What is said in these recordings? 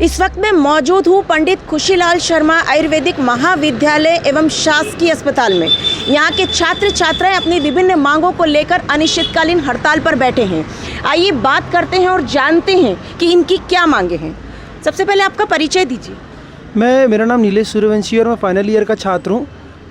इस वक्त मैं मौजूद हूँ पंडित खुशीलाल शर्मा आयुर्वेदिक महाविद्यालय एवं शासकीय अस्पताल में। यहाँ के छात्र छात्राएं अपनी विभिन्न मांगों को लेकर अनिश्चितकालीन हड़ताल पर बैठे हैं। आइए बात करते हैं और जानते हैं कि इनकी क्या मांगे हैं। सबसे पहले आपका परिचय दीजिए। मेरा नाम नीलेश सूर्यवंशी और मैं फाइनल ईयर का छात्र हूँ।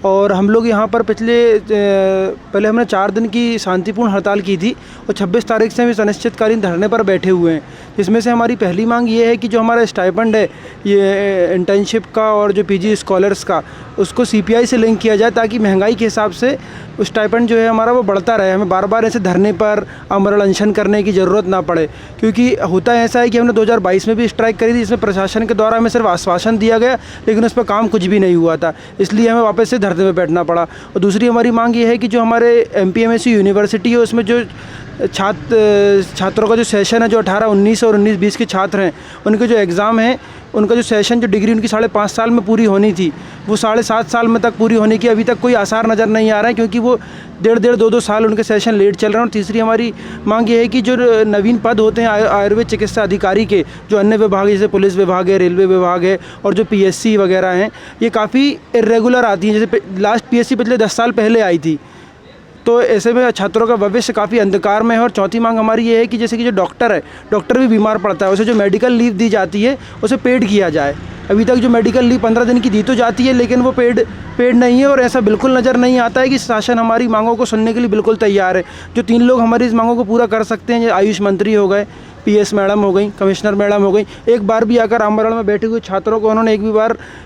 और हम लोग यहाँ पर पहले हमने 4 दिन की शांतिपूर्ण हड़ताल की थी और 26 तारीख से हम इस अनिश्चितकालीन धरने पर बैठे हुए हैं। जिसमें से हमारी पहली मांग ये है कि जो हमारा स्टाइपेंड है ये इंटर्नशिप का और जो पीजी स्कॉलर्स का, उसको सीपीआई से लिंक किया जाए ताकि महंगाई के हिसाब से स्टाइपेंड जो है हमारा वो बढ़ता रहे। हमें बार बार ऐसे धरने पर अमरण अनशन करने की ज़रूरत ना पड़े, क्योंकि होता ऐसा है कि हमने 2022 में भी स्ट्राइक करी थी, जिसमें प्रशासन के द्वारा हमें सिर्फ आश्वासन दिया गया लेकिन उस पर काम कुछ भी नहीं हुआ था। इसलिए हमें वापस से धरने में बैठना पड़ा। और दूसरी हमारी मांग ये है कि जो हमारे एमपीएमएसयू यूनिवर्सिटी है उसमें जो छात्रों का जो सेशन है, जो 18, 19 और 19-20 के छात्र हैं, उनके जो एग्ज़ाम हैं, उनका जो सेशन, जो डिग्री उनकी 5.5 साल में पूरी होनी थी, वो 7.5 साल में तक पूरी होने की अभी तक कोई आसार नज़र नहीं आ रहा है, क्योंकि वो 1.5-2 साल उनके सेशन लेट चल रहे हैं। और तीसरी हमारी मांग ये है कि जो नवीन पद होते हैं आयुर्वेद चिकित्सा अधिकारी के, जो अन्य विभाग जैसे पुलिस विभाग है, रेलवे विभाग है और जो पीएससी वगैरह हैं, ये काफ़ी इरेगुलर आती हैं। जैसे लास्ट पीएससी पिछले 10 साल पहले आई थी, तो ऐसे में छात्रों का भविष्य काफ़ी अंधकार में है। और चौथी मांग हमारी ये है कि जैसे कि जो डॉक्टर है, डॉक्टर भी बीमार पड़ता है, उसे जो मेडिकल लीव दी जाती है उसे पेड किया जाए। अभी तक जो मेडिकल लीव 15 दिन की दी तो जाती है, लेकिन वो पेड नहीं है। और ऐसा बिल्कुल नज़र नहीं आता है कि शासन हमारी मांगों को सुनने के लिए बिल्कुल तैयार है। जो 3 लोग हमारी इस मांगों को पूरा कर सकते हैं, आयुष मंत्री हो गए, पीएस मैडम हो गई, कमिश्नर मैडम हो गई, एक बार भी आकर आमरण में बैठे हुए छात्रों को उन्होंने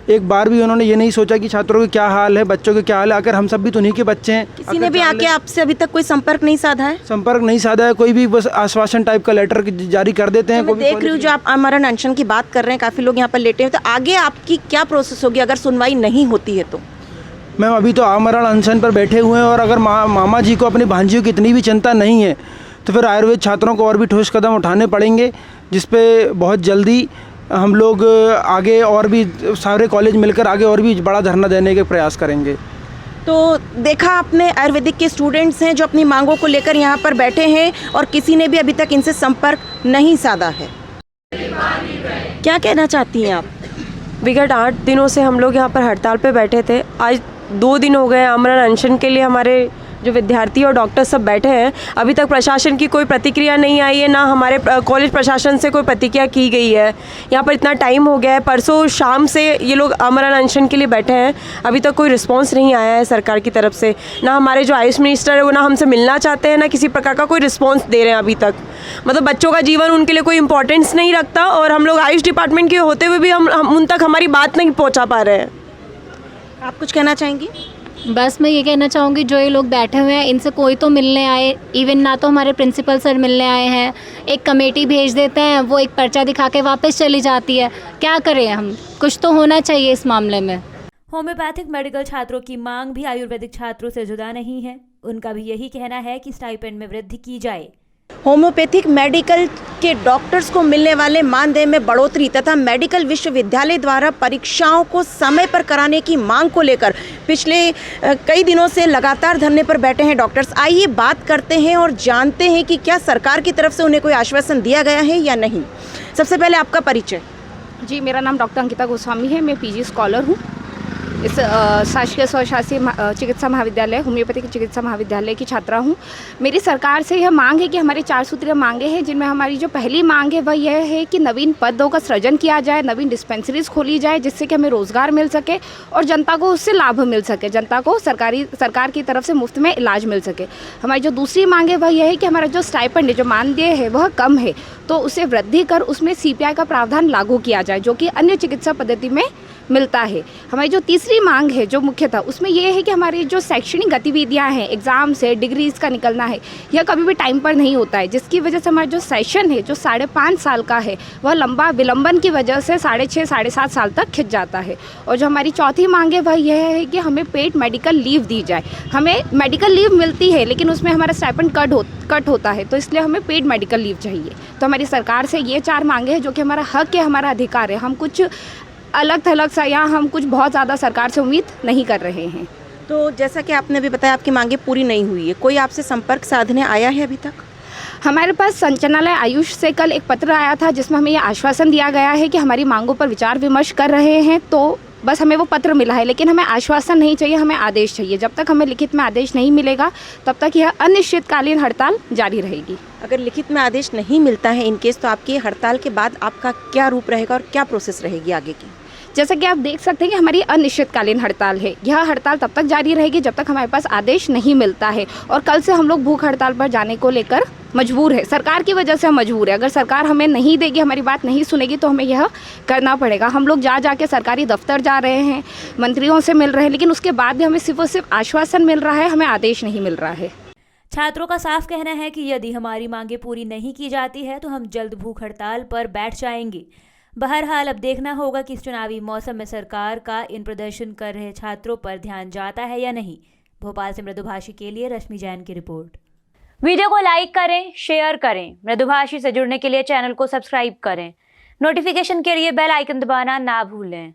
एक बार भी उन्होंने ये नहीं सोचा कि छात्रों के क्या हाल है, बच्चों के क्या हाल है। आकर हम सब भी तो उन्हीं के बच्चे हैं। किसी ने भी आके आपसे अभी तक कोई संपर्क नहीं साधा है? संपर्क नहीं साधा है कोई भी, बस आश्वासन टाइप का लेटर जारी कर देते हैं। मैं देख रही हूँ जो आप आमरण अनशन की बात कर रहे हैं, काफ़ी लोग यहाँ पर लेटे हैं, तो आगे आपकी क्या प्रोसेस होगी अगर सुनवाई नहीं होती है तो? मैम अभी तो आमरण अनशन पर बैठे हुए हैं, और अगर मामा जी को अपनी भांजियों की इतनी भी चिंता नहीं है तो फिर आयुर्वेद छात्रों को और भी ठोस कदम उठाने पड़ेंगे, जिस पे बहुत जल्दी हम लोग आगे और भी सारे कॉलेज मिलकर आगे और भी बड़ा धरना देने के प्रयास करेंगे। तो देखा आपने, आयुर्वेदिक के स्टूडेंट्स हैं जो अपनी मांगों को लेकर यहाँ पर बैठे हैं और किसी ने भी अभी तक इनसे संपर्क नहीं साधा है। क्या कहना चाहती हैं आप? विगत 8 दिनों से हम लोग यहाँ पर हड़ताल पे बैठे थे। आज 2 दिन हो गए आमरण अनशन के लिए हमारे जो विद्यार्थी और डॉक्टर सब बैठे हैं। अभी तक प्रशासन की कोई प्रतिक्रिया नहीं आई है, ना हमारे कॉलेज प्रशासन से कोई प्रतिक्रिया की गई है। यहाँ पर इतना टाइम हो गया है, परसों शाम से ये लोग आमरण अनशन के लिए बैठे हैं, अभी तक कोई रिस्पांस नहीं आया है सरकार की तरफ से। ना हमारे जो आयुष मिनिस्टर है वो ना हमसे मिलना चाहते हैं, ना किसी प्रकार का कोई रिस्पॉन्स दे रहे हैं अभी तक। मतलब बच्चों का जीवन उनके लिए कोई इंपॉर्टेंस नहीं रखता, और हम लोग आयुष डिपार्टमेंट के होते हुए भी हम उन तक हमारी बात नहीं पहुँचा पा रहे हैं। आप कुछ कहना चाहेंगी? बस मैं ये कहना चाहूँगी, जो ये लोग बैठे हुए हैं इनसे कोई तो मिलने आए। इवन ना तो हमारे प्रिंसिपल सर मिलने आए हैं, एक कमेटी भेज देते हैं, वो एक पर्चा दिखा के वापस चली जाती है। क्या करें हम? कुछ तो होना चाहिए इस मामले में। होम्योपैथिक मेडिकल छात्रों की मांग भी आयुर्वेदिक छात्रों से जुदा नहीं है। उनका भी यही कहना है कि स्टाइपेंड में वृद्धि की जाए। होम्योपैथिक मेडिकल के डॉक्टर्स को मिलने वाले मानदेय में बढ़ोतरी तथा मेडिकल विश्वविद्यालय द्वारा परीक्षाओं को समय पर कराने की मांग को लेकर पिछले कई दिनों से लगातार धरने पर बैठे हैं डॉक्टर्स। आइए बात करते हैं और जानते हैं कि क्या सरकार की तरफ से उन्हें कोई आश्वासन दिया गया है या नहीं। सबसे पहले आपका परिचय। जी, मेरा नाम डॉक्टर अंकिता गोस्वामी है। मैं पीजी स्कॉलर हूँ। इस शासकीय स्वशासी चिकित्सा महाविद्यालय, होम्योपैथिक चिकित्सा महाविद्यालय की छात्रा हूँ। मेरी सरकार से यह मांग है कि हमारी 4 सूत्रीय मांगे हैं, जिनमें हमारी जो पहली मांग है वह यह है कि नवीन पदों का सृजन किया जाए, नवीन डिस्पेंसरीज खोली जाए, जिससे कि हमें रोज़गार मिल सके और जनता को उससे लाभ मिल सके, जनता को सरकार की तरफ से मुफ्त में इलाज मिल सके। हमारी जो दूसरी मांग है वह यह है कि हमारा जो स्टाइपेंड है, जो मानदेय है, वह कम है, तो उसे वृद्धि कर उसमें सीपीआई का प्रावधान लागू किया जाए, जो कि अन्य चिकित्सा पद्धति में मिलता है। हमारी जो तीसरी मांग है, जो मुख्य था, उसमें यह है कि हमारी जो शैक्षणिक गतिविधियां हैं, एग्ज़ाम्स है, डिग्रीज का निकलना है, यह कभी भी टाइम पर नहीं होता है, जिसकी वजह से हमारा जो सेशन है, जो 5.5 साल का है, वह लंबा विलंबन की वजह से 6.5 साढ़े 7 साल तक खिंच जाता है। और जो हमारी चौथी मांग है वह यह है कि हमें पेड मेडिकल लीव दी जाए। हमें मेडिकल लीव मिलती है लेकिन उसमें हमारा स्टाइपेंड कट होता है, तो इसलिए हमें पेड मेडिकल लीव चाहिए। तो हमारी सरकार से ये 4 मांगे हैं, जो कि हमारा हक है, हमारा अधिकार है। हम कुछ अलग थलग सा या हम कुछ बहुत ज़्यादा सरकार से उम्मीद नहीं कर रहे हैं। तो जैसा कि आपने भी बताया, आपकी मांगे पूरी नहीं हुई है, कोई आपसे संपर्क साधने आया है अभी तक? हमारे पास संचालनालय आयुष से कल एक पत्र आया था जिसमें हमें ये आश्वासन दिया गया है कि हमारी मांगों पर विचार विमर्श कर रहे हैं, तो बस हमें वो पत्र मिला है, लेकिन हमें आश्वासन नहीं चाहिए, हमें आदेश चाहिए। जब तक हमें लिखित में आदेश नहीं मिलेगा तब तक यह अनिश्चितकालीन हड़ताल जारी रहेगी। अगर लिखित में आदेश नहीं मिलता है इन केस, तो आपकी हड़ताल के बाद आपका क्या रूप रहेगा और क्या प्रोसेस रहेगी आगे की? जैसा कि आप देख सकते हैं कि हमारी अनिश्चितकालीन हड़ताल है। यह हड़ताल तब तक जारी रहेगी जब तक हमारे पास आदेश नहीं मिलता है, और कल से हम लोग भूख हड़ताल पर जाने को लेकर मजबूर है। सरकार की वजह से हम मजबूर है। अगर सरकार हमें नहीं देगी, हमारी बात नहीं सुनेगी, तो हमें यह करना पड़ेगा। हम लोग जा के सरकारी दफ्तर जा रहे हैं, मंत्रियों से मिल रहे हैं, लेकिन उसके बाद भी हमें सिर्फ और सिर्फ आश्वासन मिल रहा है, हमें आदेश नहीं मिल रहा है। छात्रों का साफ कहना है कि यदि हमारी मांगें पूरी नहीं की जाती है तो हम जल्द भूख हड़ताल पर बैठ जाएंगे। बहरहाल अब देखना होगा कि इस चुनावी मौसम में सरकार का इन प्रदर्शन कर रहे छात्रों पर ध्यान जाता है या नहीं। भोपाल से मृदुभाषी के लिए रश्मि जैन की रिपोर्ट। वीडियो को लाइक करें, शेयर करें। मृदुभाषी से जुड़ने के लिए चैनल को सब्सक्राइब करें। नोटिफिकेशन के लिए बेल आइकन दबाना ना भूलें।